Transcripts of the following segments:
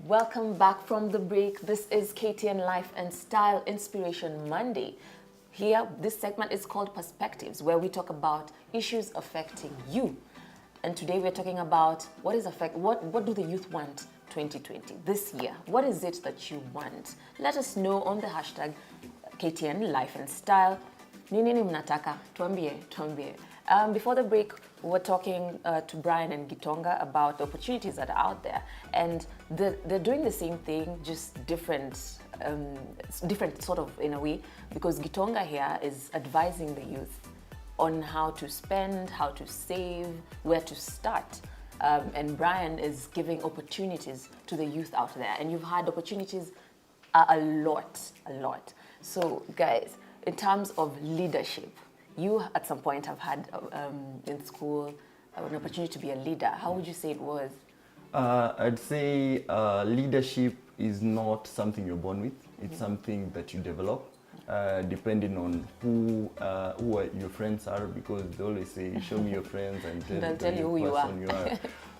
Welcome back from the break. This is KTN Life and Style Inspiration Monday. Here, this segment is called Perspectives, where we talk about issues affecting you. And today we're talking about what do the youth want 2020, this year? What is it that you want? Let us know on the hashtag KTN Life and Style. Ni nini mnataka? Tuambie. Before the break, we were talking to Brian and Gitonga about the opportunities that are out there. And they're doing the same thing, just different sort of in a way, because Gitonga here is advising the youth on how to spend, how to save, where to start. And Brian is giving opportunities to the youth out there. And you've had opportunities a lot. So guys, in terms of leadership, you at some point have had in school an opportunity to be a leader. How would you say it was? I'd say leadership is not something you're born with. It's something that you develop depending on who your friends are, because they always say, show me your friends and tell you who you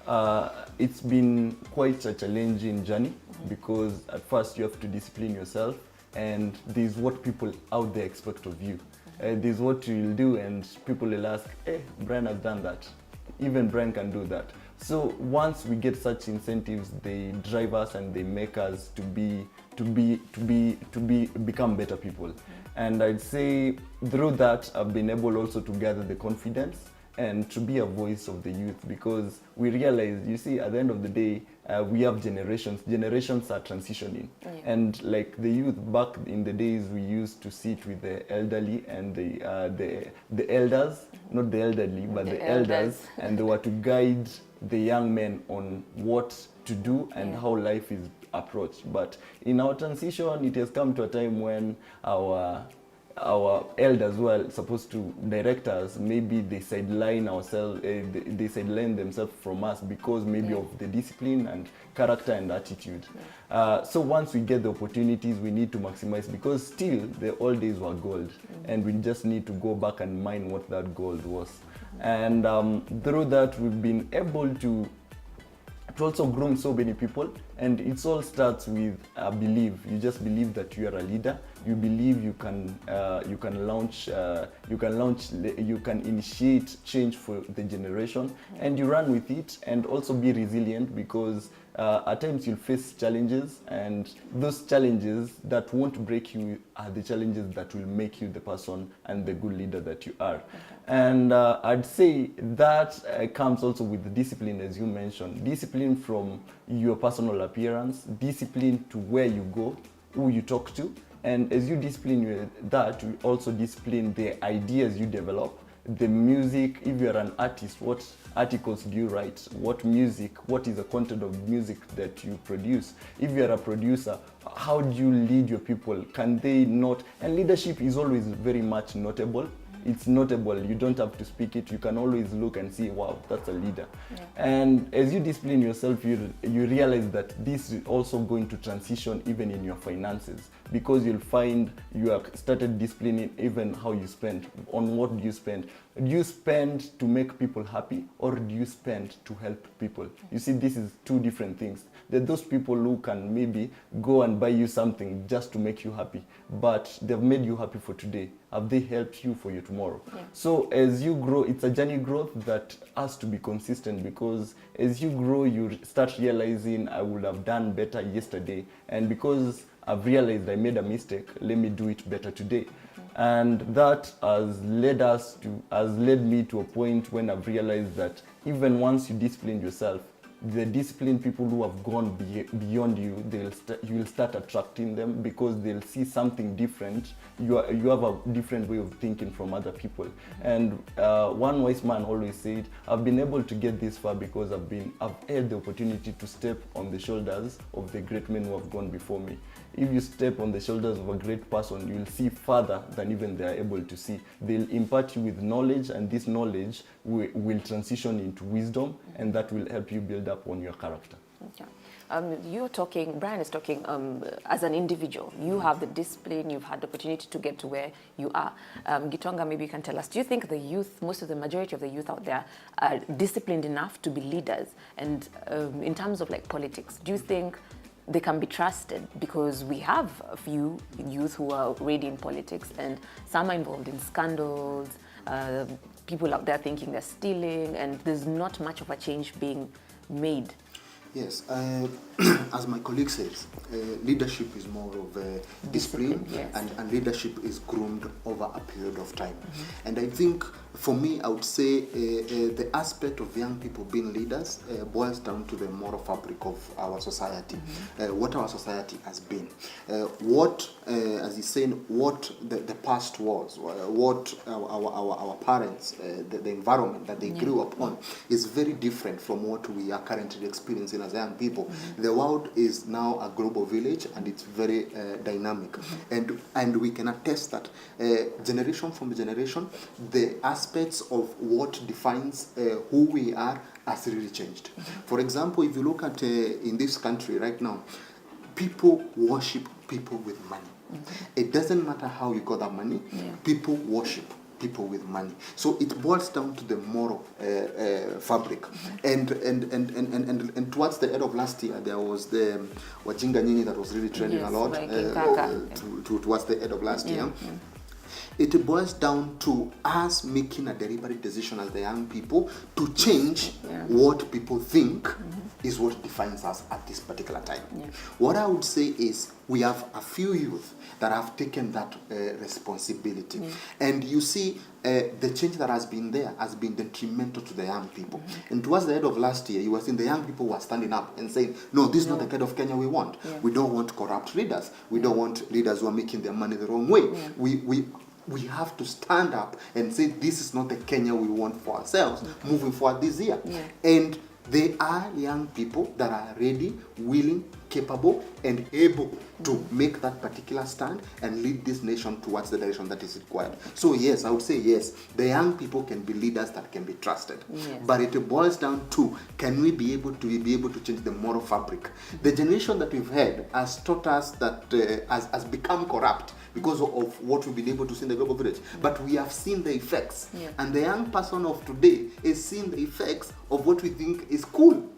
are. It's been quite a challenging journey because at first you have to discipline yourself, and there's what people out there expect of you. There's what you'll do and people will ask, hey, Brian has done that. Even Brian can do that. So once we get such incentives, they drive us and they make us become better people. And I'd say through that, I've been able also to gather the confidence and to be a voice of the youth, because we realize, you see, at the end of the day, we have generations are transitioning. And like the youth back in the days, we used to sit with the elderly and the elders, not the elderly, but the elders, and they were to guide the young men on what to do and how life is approached. But in our transition, it has come to a time when our elders who are supposed to direct us, maybe they sideline themselves from us because maybe of the discipline and character and attitude. So once we get the opportunities, we need to maximize, because still the old days were gold, and we just need to go back and mine what that gold was. And through that, we've been able to also groom so many people, and it all starts with a belief. You just believe that you are a leader. You believe you can initiate change for the generation, and you run with it, and also be resilient, because at times you'll face challenges, and those challenges that won't break you are the challenges that will make you the person and the good leader that you are. And I'd say that comes also with the discipline, as you mentioned. Discipline from your personal appearance, discipline to where you go, who you talk to. And as you discipline that, you also discipline the ideas you develop, the music. If you're an artist, what articles do you write? What is the content of music that you produce? If you're a producer, how do you lead your people? Can they not? And leadership is always very much notable. It's notable. You don't have to speak it. You can always look and see, wow, that's a leader. And as you discipline yourself, you realize that this is also going to transition even in your finances, because you'll find you have started disciplining even how you spend. On what do you spend? Do you spend to make people happy, or do you spend to help people? You see, this is two different things. There are those people who can maybe go and buy you something just to make you happy, but they've made you happy for today. Have they helped you for your tomorrow? So as you grow, it's a journey growth that has to be consistent, because as you grow, you start realizing, I would have done better yesterday, and because I've realized I made a mistake, let me do it better today. And that has led me to a point when I've realized that even once you discipline yourself, the disciplined people who have gone beyond you, you will start attracting them, because they'll see something different. You have a different way of thinking from other people. And one wise man always said, I've been able to get this far because I've had the opportunity to step on the shoulders of the great men who have gone before me. If you step on the shoulders of a great person, you'll see farther than even they are able to see. They'll impart you with knowledge, and this knowledge will transition into wisdom, and that will help you build up on your character. Okay. Brian is talking as an individual. You have the discipline, you've had the opportunity to get to where you are. Gitonga, maybe you can tell us, do you think the youth, the majority of the youth out there are disciplined enough to be leaders? And in terms of like politics, do you think they can be trusted, because we have a few youth who are already in politics and some are involved in scandals, people out there thinking they're stealing, and there's not much of a change being made. Yes, as my colleague says, leadership is more of a discipline, yes. and leadership is groomed over a period of time. And I think, for me, I would say the aspect of young people being leaders boils down to the moral fabric of our society, what our society has been, what, as he's saying, what the past was, what our parents, the environment that they grew up on is very different from what we are currently experiencing as young people. The world is now a global village, and it's very dynamic, and we can attest that generation from generation, the aspects of what defines who we are has really changed. For example, if you look at in this country right now, people worship people with money. It doesn't matter how you got that money, people worship people with money. So it boils down to the moral fabric. And towards the end of last year, there was the Wajinga Nyinyi that was really trending a lot towards the end of last year. It boils down to us making a deliberate decision as the young people to change what people think is what defines us at this particular time. What I would say is we have a few youth that have taken that responsibility. And you see, the change that has been there has been detrimental to the young people. And towards the end of last year, you were seeing the young people were standing up and saying, no, this is not the kind of Kenya we want. We don't want corrupt leaders. We don't want leaders who are making their money the wrong way. We have to stand up and say, this is not the Kenya we want for ourselves moving forward this year. And they are young people that are ready, willing, capable, and able to make that particular stand and lead this nation towards the direction that is required. So yes, I would say yes, the young people can be leaders that can be trusted. But it boils down to, can we be able to change the moral fabric? The generation that we've had has taught us that has become corrupt because of what we've been able to see in the global village. But we have seen the effects. And the young person of today is seeing the effects of what we think is cool.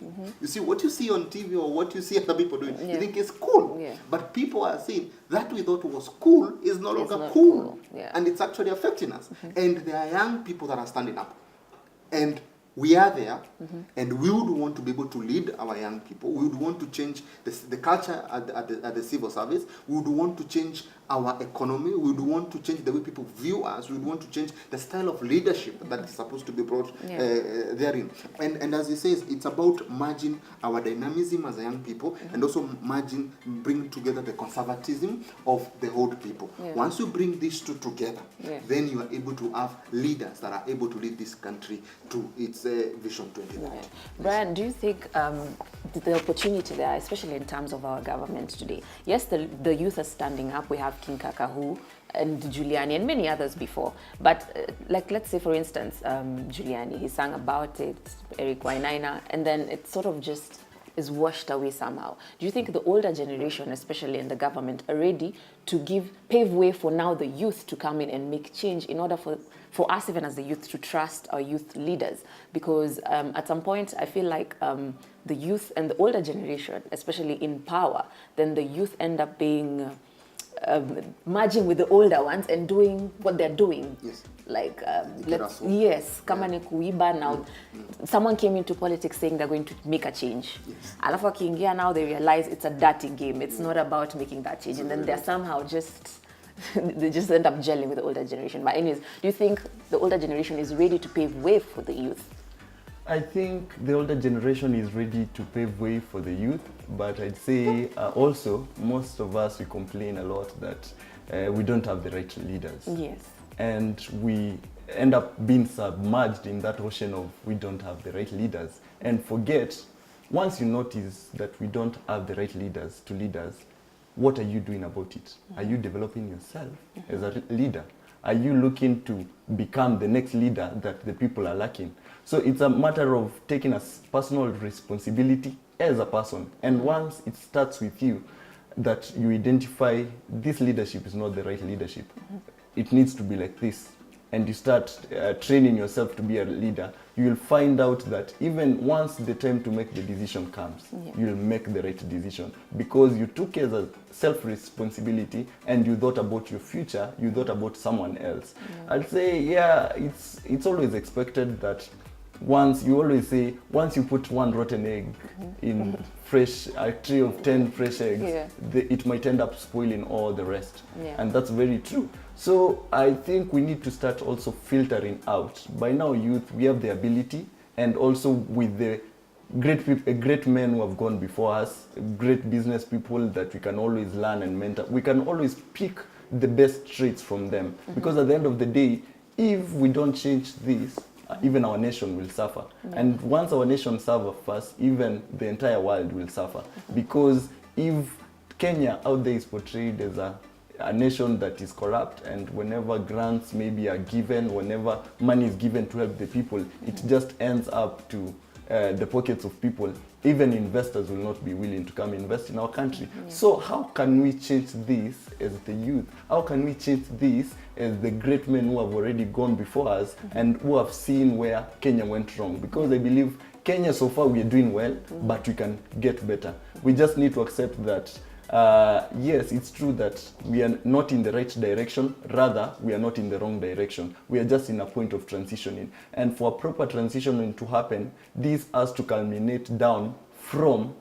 You see, what you see on TV or what you see other people doing, you think is cool. But people are saying that we thought was cool is no longer cool. And it's actually affecting us. And there are young people that are standing up. And we are there, and we would want to be able to lead our young people. We would want to change the culture at the civil service. We would want to change our economy. We would want to change the way people view us. We would want to change the style of leadership that is supposed to be brought therein. And as he says, it's about merging our dynamism as a young people and also bringing together the conservatism of the old people. Once you bring these two together, then you are able to have leaders that are able to lead this country to its Vision 2030. Brian, do you think the opportunity there, especially in terms of our government today? Yes, the youth are standing up. We have King Kakahu and Juliani and many others before. But like, let's say, for instance, Juliani, he sang about it, Eric Wainaina, and then it sort of just is washed away somehow. Do you think the older generation, especially in the government, are ready to pave way for now the youth to come in and make change in order for us, even as the youth, to trust our youth leaders? Because at some point, I feel like the youth and the older generation, especially in power, then the youth end up being merging with the older ones and doing what they're doing. Like, kama ni kuiba now. Someone came into politics saying they're going to make a change. Alafu wakiingia now, they realize it's a dirty game. It's not about making that change. And then they're somehow they just end up gelling with the older generation. But anyways, do you think the older generation is ready to pave way for the youth? I think the older generation is ready to pave way for the youth, but I'd say also most of us, we complain a lot that we don't have the right leaders. And we end up being submerged in that ocean of we don't have the right leaders, and forget, once you notice that we don't have the right leaders to lead us, what are you doing about it? Are you developing yourself as a leader? Are you looking to become the next leader that the people are lacking? So it's a matter of taking a personal responsibility as a person. And once it starts with you, that you identify this leadership is not the right leadership. It needs to be like this. and you start training yourself to be a leader, you'll find out that even once the time to make the decision comes, you'll make the right decision because you took as a self-responsibility and you thought about your future, you thought about someone else. I'd say, it's always expected that once you put one rotten egg in a tray of 10 fresh eggs, it might end up spoiling all the rest. And that's very true. So I think we need to start also filtering out. By now, youth, we have the ability, and also with the great men who have gone before us, great business people that we can always learn and mentor. We can always pick the best traits from them. Because at the end of the day, if we don't change this, even our nation will suffer. And once our nation suffers first, even the entire world will suffer. Because if Kenya out there is portrayed as a nation that is corrupt, and whenever grants maybe are given, whenever money is given to help the people, it just ends up to the pockets of people. Even investors will not be willing to come invest in our country. So how can we change this as the youth? How can we change this as the great men who have already gone before us and who have seen where Kenya went wrong? Because I believe Kenya so far we are doing well, but we can get better. We just need to accept that yes, it's true that we are not in the right direction, rather we are not in the wrong direction. We are just in a point of transitioning. And for a proper transitioning to happen, this has to culminate down from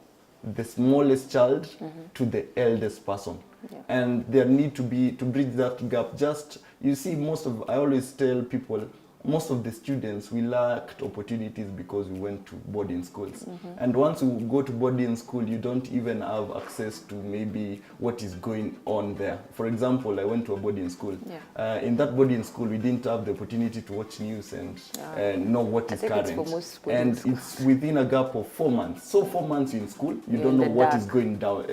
the smallest child to the eldest person. And there need to bridge that gap. Just, you see, I always tell people, most of the students, we lacked opportunities because we went to boarding schools. And once you go to boarding school, you don't even have access to maybe what is going on there. For example, I went to a boarding school. In that boarding school, we didn't have the opportunity to watch news and know what is current. And it's within a gap of 4 months. So 4 months in school, you don't know what is going down.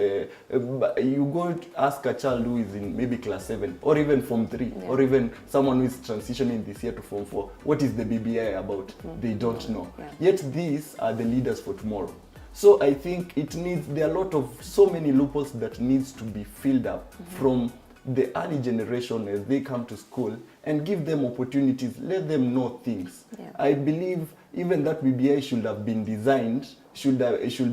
You go to ask a child who is in maybe class 7 or even Form 3 or even someone who is transitioning this year to Form 4. What is the BBI about? They don't know. Yet these are the leaders for tomorrow. So I think there are so many loopholes that needs to be filled up from the early generation as they come to school, and give them opportunities, let them know things. I believe even that BBI should have been designed, should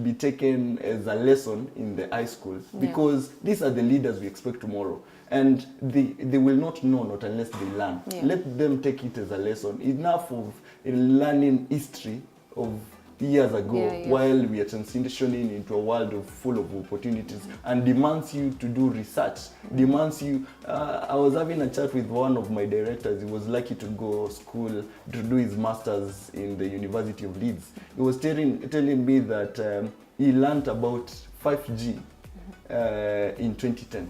be taken as a lesson in the high school, because these are the leaders we expect tomorrow. And they will not know not unless they learn. Let them take it as a lesson. Enough of learning history of years ago while we are transitioning into a world full of opportunities, and demands you to do research, demands you. I was having a chat with one of my directors. He was lucky to go school to do his master's in the University of Leeds. He was telling me that he learned about 5G in 2010.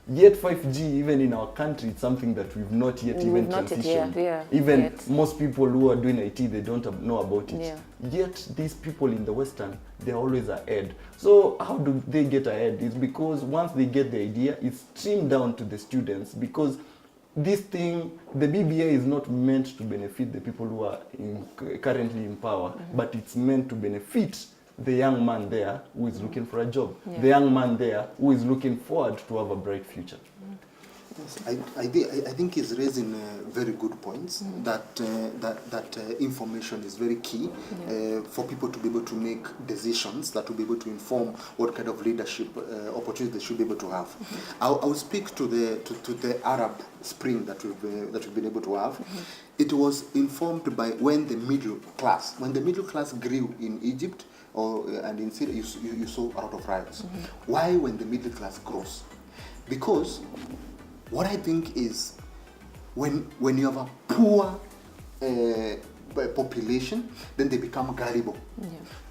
Yet 5G, even in our country, it's something that we've not yet transitioned. Most people who are doing IT, they don't know about it. Yet these people in the Western, they're always ahead. So how do they get ahead? It's because once they get the idea, it's streamed down to the students, because this thing, the BBI is not meant to benefit the people who are currently in power, but it's meant to benefit the young man there who is looking for a job, the young man there who is looking forward to have a bright future. Yes, I think he's raising very good points, that information is very key for people to be able to make decisions that will be able to inform what kind of leadership opportunities they should be able to have. I'll speak to the Arab Spring that we've been able to have. It was informed by when the middle class grew in Egypt and in Syria, you saw a lot of riots. Why when the middle class grows? Because what I think is when you have a poor population, then they become gullible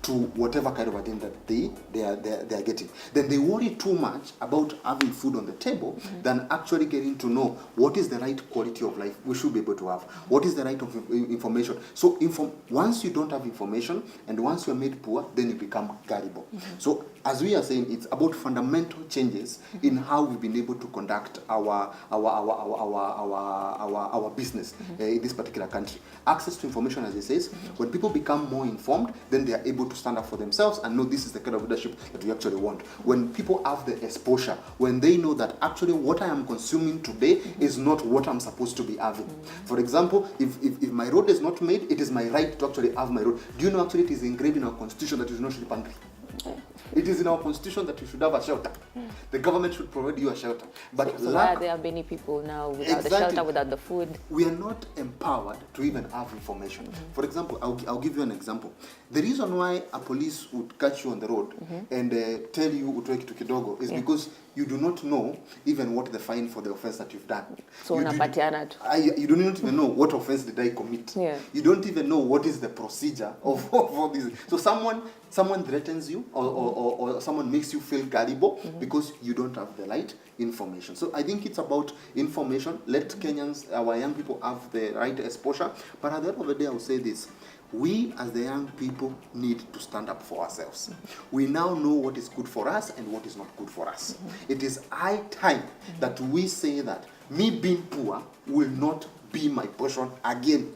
to whatever kind of agenda they are getting. Then they worry too much about having food on the table than actually getting to know what is the right quality of life we should be able to have. What is the right of information? So once you don't have information and once you are made poor, then you become gullible. So as we are saying, it's about fundamental changes in how we've been able to conduct our business in this particular country. Access to information information, as he says. When people become more informed, then they are able to stand up for themselves and know this is the kind of leadership that we actually want. When people have the exposure, when they know that actually what I am consuming today is not what I'm supposed to be having. For example, if my road is not made, it is my right to actually have my road. Do you know actually it is engraved in our constitution that you should not sleep hungry? It is in our constitution that you should have a shelter. The government should provide you a shelter. But so why are there many people now without the shelter, without the food? We are not empowered to even have information. For example, I'll give you an example. The reason why a police would catch you on the road and tell you utoe kitu kidogo is because you do not know even what the fine for the offense that you've done. So you do not even know what offense did I commit. Yeah. You don't even know what is the procedure of all this. So someone threatens you or someone makes you feel gullible because you don't have the right information. So I think it's about information. Let Kenyans, our young people, have the right exposure. But at the end of the day, I will say this. We, as the young people, need to stand up for ourselves. We now know what is good for us and what is not good for us. It is high time that we say that me being poor will not be my portion again.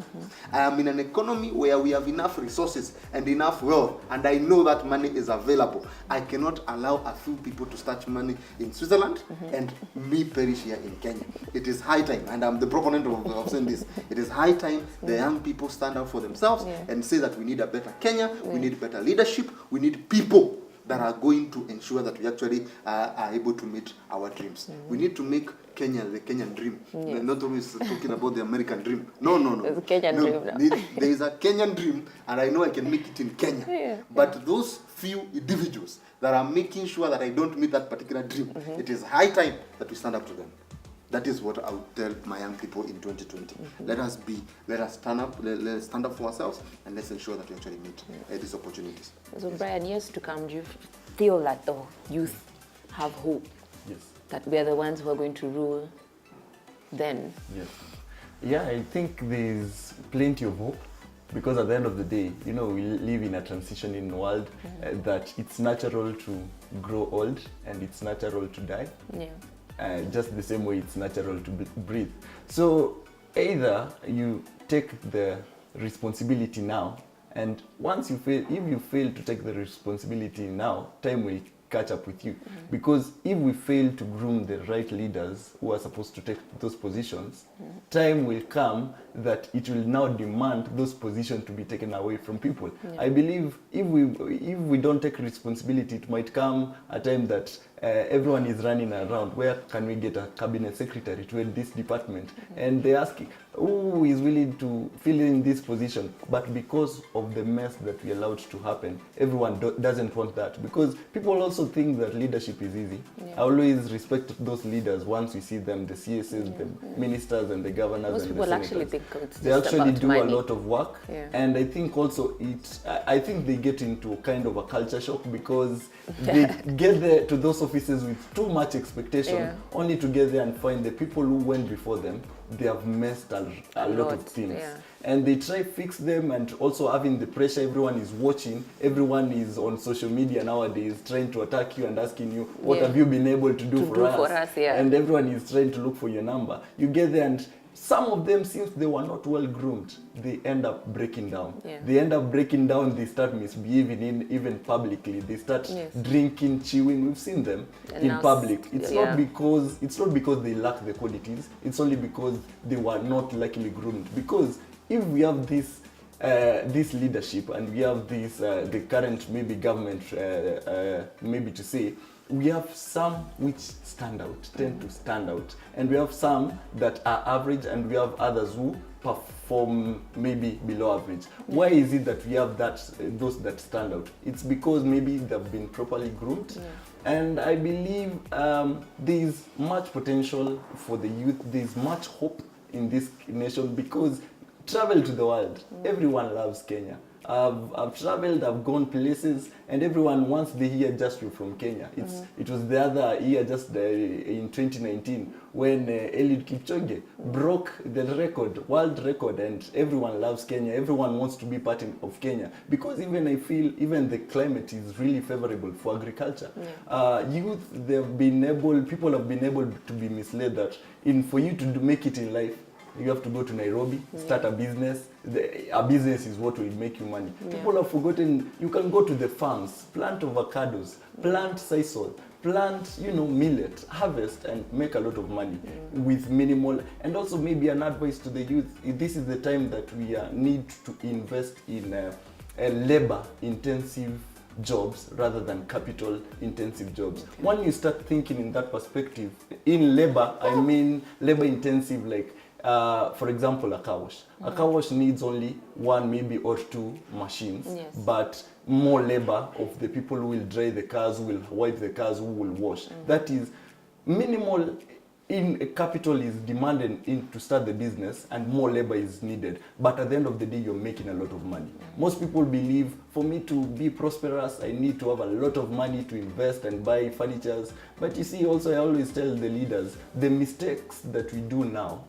I am in an economy where we have enough resources and enough wealth, and I know that money is available. I cannot allow a few people to start money in Switzerland and me perish here in Kenya. It is high time, and I'm the proponent of saying this. It is high time the young people stand up for themselves and say that we need a better Kenya, we need better leadership, we need people that are going to ensure that we actually are able to meet our dreams. We need to make Kenya the Kenyan dream. Not always talking about the American dream. No. There's a Kenyan dream now. There is a Kenyan dream, and I know I can make it in Kenya. But those few individuals that are making sure that I don't meet that particular dream, it is high time that we stand up to them. That is what I would tell my young people in 2020. Let us stand up, let's stand up for ourselves, and let's ensure that we actually meet these opportunities. So Brian, years to come, do you feel that the youth have hope? Yes. That we are the ones who are going to rule then? Yes. Yeah, I think there's plenty of hope, because at the end of the day, we live in a transitioning world that it's natural to grow old and it's natural to die. Yeah. Just the same way it's natural to breathe. So either you take the responsibility now, and once if you fail to take the responsibility now, time will catch up with you. Because if we fail to groom the right leaders who are supposed to take those positions, time will come that it will now demand those positions to be taken away from people. I believe if we don't take responsibility, it might come a time that everyone is running around. Where can we get a cabinet secretary to head this department? And they ask who is willing to fill in this position. But because of the mess that we allowed to happen, everyone doesn't want that. Because people also think that leadership is easy. I always respect those leaders once we see them, the CSs, the ministers and the governors. Most and people the actually senators. think it's They just actually about do money. a lot of work. And I think also I think they get into kind of a culture shock, because they get there to those offices with too much expectation, only to get there and find the people who went before them, they have messed a lot of things. And they try fix them, and also having the pressure, everyone is watching, everyone is on social media nowadays trying to attack you and asking you, what have you been able to do for us? And everyone is trying to look for your number. You get there, and some of them, since they were not well groomed, they end up breaking down. They end up breaking down, they start misbehaving even publicly. They start drinking, chewing. We've seen them in public. It's not because they lack the qualities, it's only because they were not luckily groomed. Because if we have this leadership, and we have this the current maybe government maybe to say, we have some which tend to stand out, and we have some that are average, and we have others who perform maybe below average. Why is it that we have those that stand out? It's because maybe they've been properly groomed. And I believe there's much potential for the youth. There's much hope in this nation, because travel to the world. Everyone loves Kenya. I've traveled, I've gone places, and everyone, once they hear just you're from Kenya, it was the other year, just in 2019, when Eliud Kipchoge broke the world record, and everyone loves Kenya. Everyone wants to be part of Kenya, because I feel even the climate is really favorable for agriculture. People have been able to be misled that for you to make it in life, you have to go to Nairobi, start a business. A business is what will make you money. People have forgotten, you can go to the farms, plant avocados, plant sisal, plant, millet, harvest and make a lot of money with minimal. And also maybe an advice to the youth, this is the time that we need to invest in labor-intensive jobs rather than capital-intensive jobs. When you start thinking in that perspective, in labor, I mean labor-intensive, like for example, a car wash. A car wash needs only one, maybe or two machines, but more labor of the people who will dry the cars, who will wipe the cars, who will wash. That is minimal. In capital is demanded to start the business and more labor is needed. But at the end of the day, you're making a lot of money. Most people believe for me to be prosperous, I need to have a lot of money to invest and buy furnitures. But you see, also I always tell the leaders, the mistakes that we do now,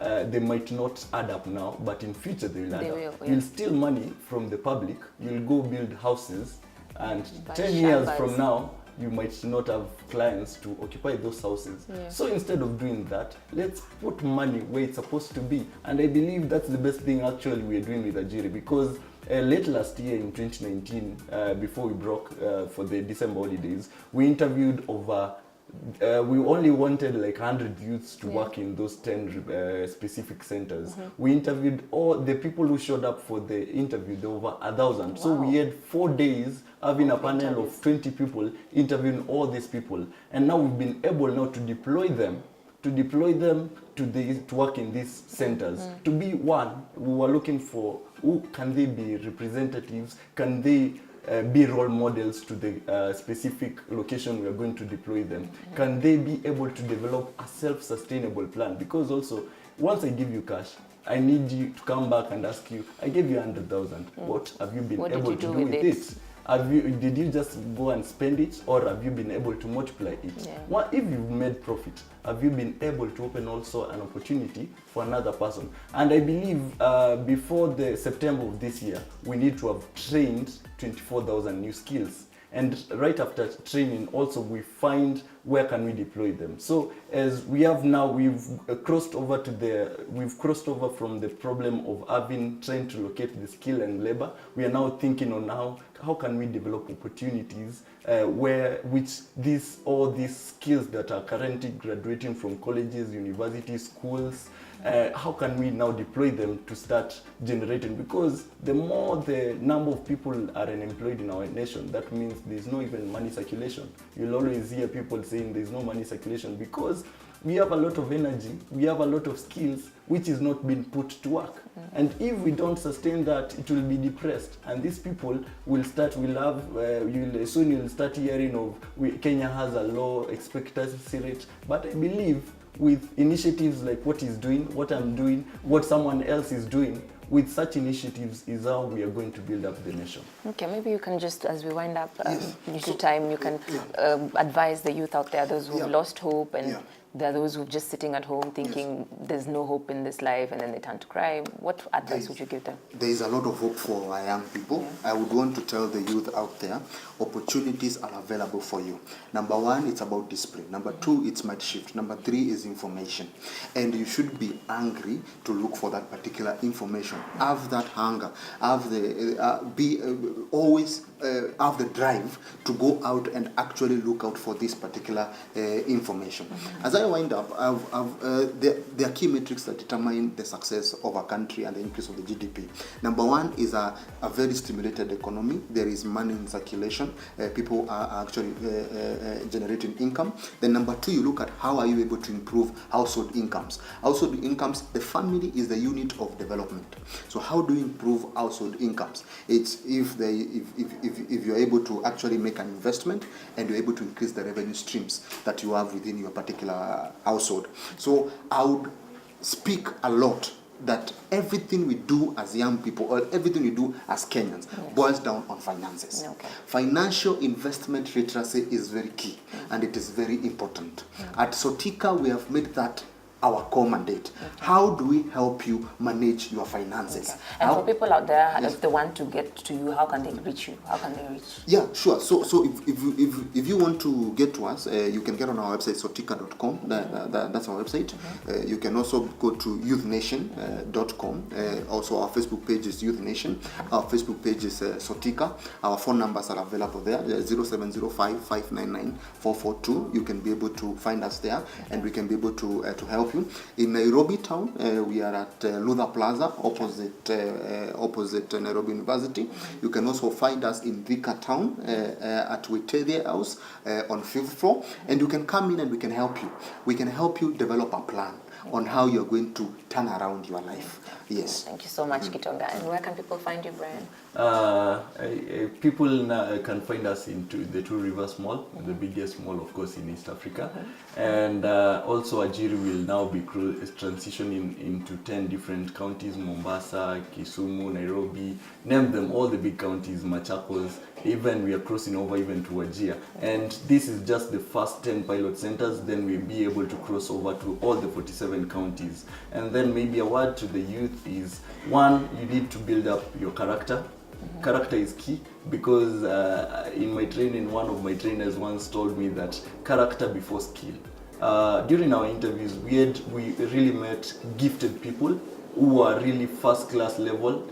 they might not add up now, but in future they will add up. You'll steal money from the public, you'll go build houses, and 10 years from now, you might not have clients to occupy those houses. So instead of doing that, let's put money where it's supposed to be. And I believe that's the best thing actually we're doing with Ajiri, because late last year in 2019, before we broke for the December holidays, we interviewed over we only wanted like 100 youths to work in those 10 specific centers. We interviewed all the people who showed up for the interview, there were over 1,000. Wow. So we had 4 days having a panel of 20 people interviewing all these people. And now we've been able now to deploy them to work in these centers. To be one, we were looking for who can they be representatives, can they be role models to the specific location we are going to deploy them. Can they be able to develop a self-sustainable plan? Because also, once I give you cash, I need you to come back and ask you, I gave you 100,000. What have you been able to do with it? Did you just go and spend it, or have you been able to multiply it? Well, if you've made profit, have you been able to open also an opportunity for another person? And I believe before the September of this year, we need to have trained 24,000 new skills. And right after training, also we find where can we deploy them. So as we have now, we've crossed over from the problem of trying to locate the skill and labor. We are now thinking on how can we develop opportunities all these skills that are currently graduating from colleges, universities, schools, how can we now deploy them to start generating? Because the more the number of people are unemployed in our nation, that means there's no even money circulation. You'll always hear people saying there's no money circulation because we have a lot of energy, we have a lot of skills which is not being put to work. And if we don't sustain that, it will be depressed. And these people will start, soon you'll start hearing of Kenya has a low expectancy rate. But I believe with initiatives like what he's doing, what I'm doing, what someone else is doing, with such initiatives is how we are going to build up the nation. Okay, maybe you can just, as we wind up into time, you can advise the youth out there, those who've lost hope, and there are those who are just sitting at home thinking there's no hope in this life, and then they turn to crime. What advice would you give them? There is a lot of hope for our young people. I would want to tell the youth out there, opportunities are available for you. Number one, it's about discipline. Number two, it's mind shift. Number three is information. And you should be hungry to look for that particular information. Have that hunger. Have always have the drive to go out and actually look out for this particular information. As I wind up, there are key metrics that determine the success of a country and the increase of the GDP. Number one is a very stimulated economy. There is money in circulation. People are actually generating income. Then number two, you look at how are you able to improve household incomes. Household incomes, the family is the unit of development. So how do you improve household incomes? It's if you're able to actually make an investment and you're able to increase the revenue streams that you have within your particular household. So I would speak a lot that everything we do as young people or everything we do as Kenyans boils down on finances. Financial investment literacy is very key and it is very important. At Sotika, we have made that our core mandate. How do we help you manage your finances? Okay. And How- for people out there, Yes. if they want to get to you, how can they reach you? How can they reach? Yeah, sure. So if you want to get to us, you can get on our website, sotika.com. That's our website. You can also go to youthnation.com. Also, our Facebook page is Youth Nation. Our Facebook page is Sotika. Our phone numbers are available there, 0705 599 442. You can be able to find us there, and we can be able to help you. In Nairobi town, we are at Luther Plaza, opposite Nairobi University. You can also find us in Thika town at Wetevia House on 5th floor, and you can come in and we can help you. We can help you develop a plan on how you're going to turn around your life. Yes. Thank you so much, Kitonga. And where can people find you, Brian? People now can find us into the Two Rivers Mall, the biggest mall, of course, in East Africa. And also Ajiri will now be transitioning into 10 different counties: Mombasa, Kisumu, Nairobi, name them, all the big counties, Machakos. Even we are crossing over even to Wajir. And this is just the first 10 pilot centers. Then we'll be able to cross over to all the 47 counties. And then maybe a word to the youth is, one, you need to build up your character. Character is key, because in my training, one of my trainers once told me that character before skill. During our interviews, we really met gifted people who are really first class level,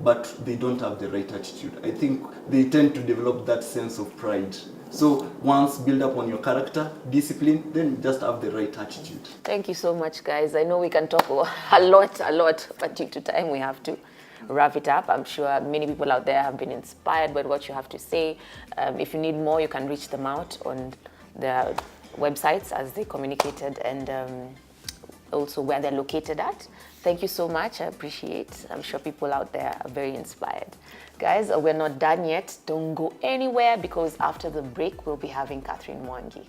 but they don't have the right attitude. I think they tend to develop that sense of pride. So once build up on your character, discipline, then just have the right attitude. Thank you so much, guys. I know we can talk a lot, but due to time, we have to wrap it up. I'm sure many people out there have been inspired by what you have to say. If you need more, you can reach them out on their websites as they communicated, and also where they're located at. Thank you so much. I appreciate. I'm sure people out there are very inspired. Guys, we're not done yet. Don't go anywhere, because after the break, we'll be having Catherine Mwangi.